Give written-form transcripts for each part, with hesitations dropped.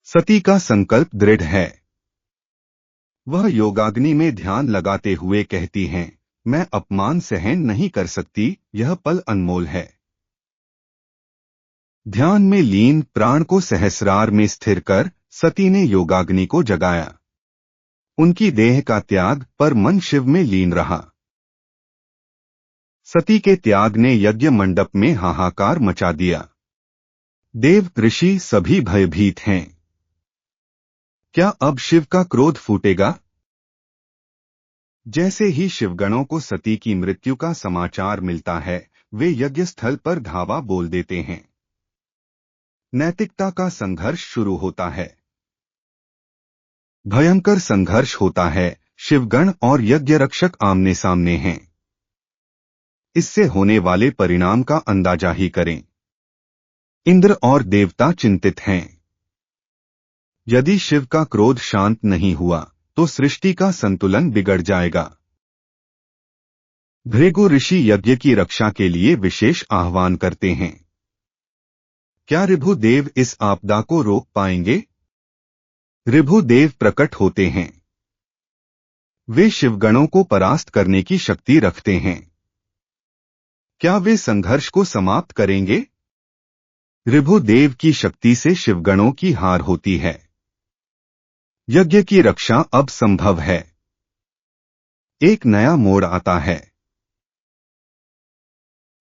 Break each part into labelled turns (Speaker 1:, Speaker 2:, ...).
Speaker 1: सती का संकल्प दृढ़ है। वह योगाग्नि में ध्यान लगाते हुए कहती हैं, मैं अपमान सहन नहीं कर सकती, यह पल अनमोल है। ध्यान में लीन प्राण को सहस्रार में स्थिर कर सती ने योगाग्नि को जगाया। उनकी देह का त्याग पर मन शिव में लीन रहा। सती के त्याग ने यज्ञ मंडप में हाहाकार मचा दिया। देव ऋषि सभी भयभीत हैं। क्या अब शिव का क्रोध फूटेगा? जैसे ही शिवगणों को सती की मृत्यु का समाचार मिलता है, वे यज्ञ स्थल पर धावा बोल देते हैं। नैतिकता का संघर्ष शुरू होता है। भयंकर संघर्ष होता है। शिवगण और यज्ञ रक्षक आमने सामने हैं। इससे होने वाले परिणाम का अंदाजा ही करें। इंद्र और देवता चिंतित हैं। यदि शिव का क्रोध शांत नहीं हुआ तो सृष्टि का संतुलन बिगड़ जाएगा। भृगु ऋषि यज्ञ की रक्षा के लिए विशेष आह्वान करते हैं। क्या ऋभुदेव इस आपदा को रोक पाएंगे? ऋभुदेव प्रकट होते हैं। वे शिवगणों को परास्त करने की शक्ति रखते हैं। क्या वे संघर्ष को समाप्त करेंगे? ऋभुदेव की शक्ति से शिवगणों की हार होती है। यज्ञ की रक्षा अब संभव है। एक नया मोड़ आता है।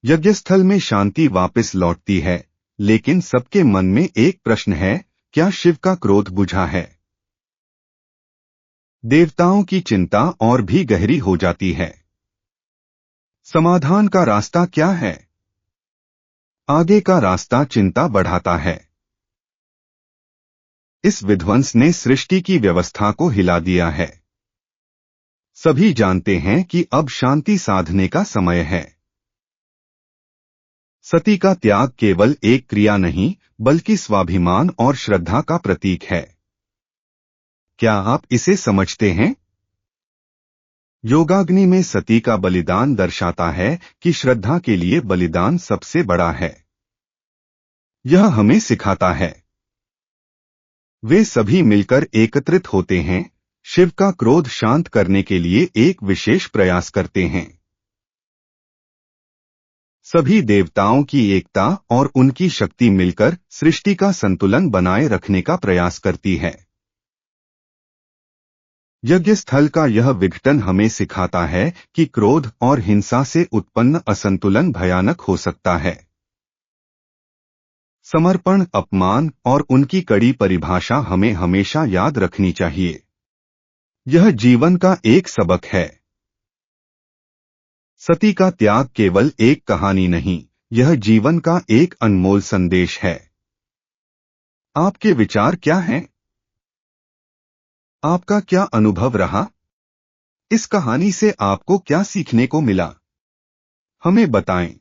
Speaker 1: यज्ञस्थल में शांति वापस लौटती है, लेकिन सबके मन में एक प्रश्न है, क्या शिव का क्रोध बुझा है? देवताओं की चिंता और भी गहरी हो जाती है। समाधान का रास्ता क्या है? आगे का रास्ता चिंता बढ़ाता है। इस विध्वंस ने सृष्टि की व्यवस्था को हिला दिया है। सभी जानते हैं कि अब शांति साधने का समय है। सती का त्याग केवल एक क्रिया नहीं, बल्कि स्वाभिमान और श्रद्धा का प्रतीक है। क्या आप इसे समझते हैं? योगाग्नि में सती का बलिदान दर्शाता है कि श्रद्धा के लिए बलिदान सबसे बड़ा है। यह हमें सिखाता है। वे सभी मिलकर एकत्रित होते हैं, शिव का क्रोध शांत करने के लिए एक विशेष प्रयास करते हैं। सभी देवताओं की एकता और उनकी शक्ति मिलकर सृष्टि का संतुलन बनाए रखने का प्रयास करती है। यज्ञ स्थल का यह विघटन हमें सिखाता है कि क्रोध और हिंसा से उत्पन्न असंतुलन भयानक हो सकता है। समर्पण, अपमान और उनकी कड़ी परिभाषा हमें हमेशा याद रखनी चाहिए। यह जीवन का एक सबक है। सती का त्याग केवल एक कहानी नहीं, यह जीवन का एक अनमोल संदेश है। आपके विचार क्या हैं? आपका क्या अनुभव रहा? इस कहानी से आपको क्या सीखने को मिला? हमें बताएं।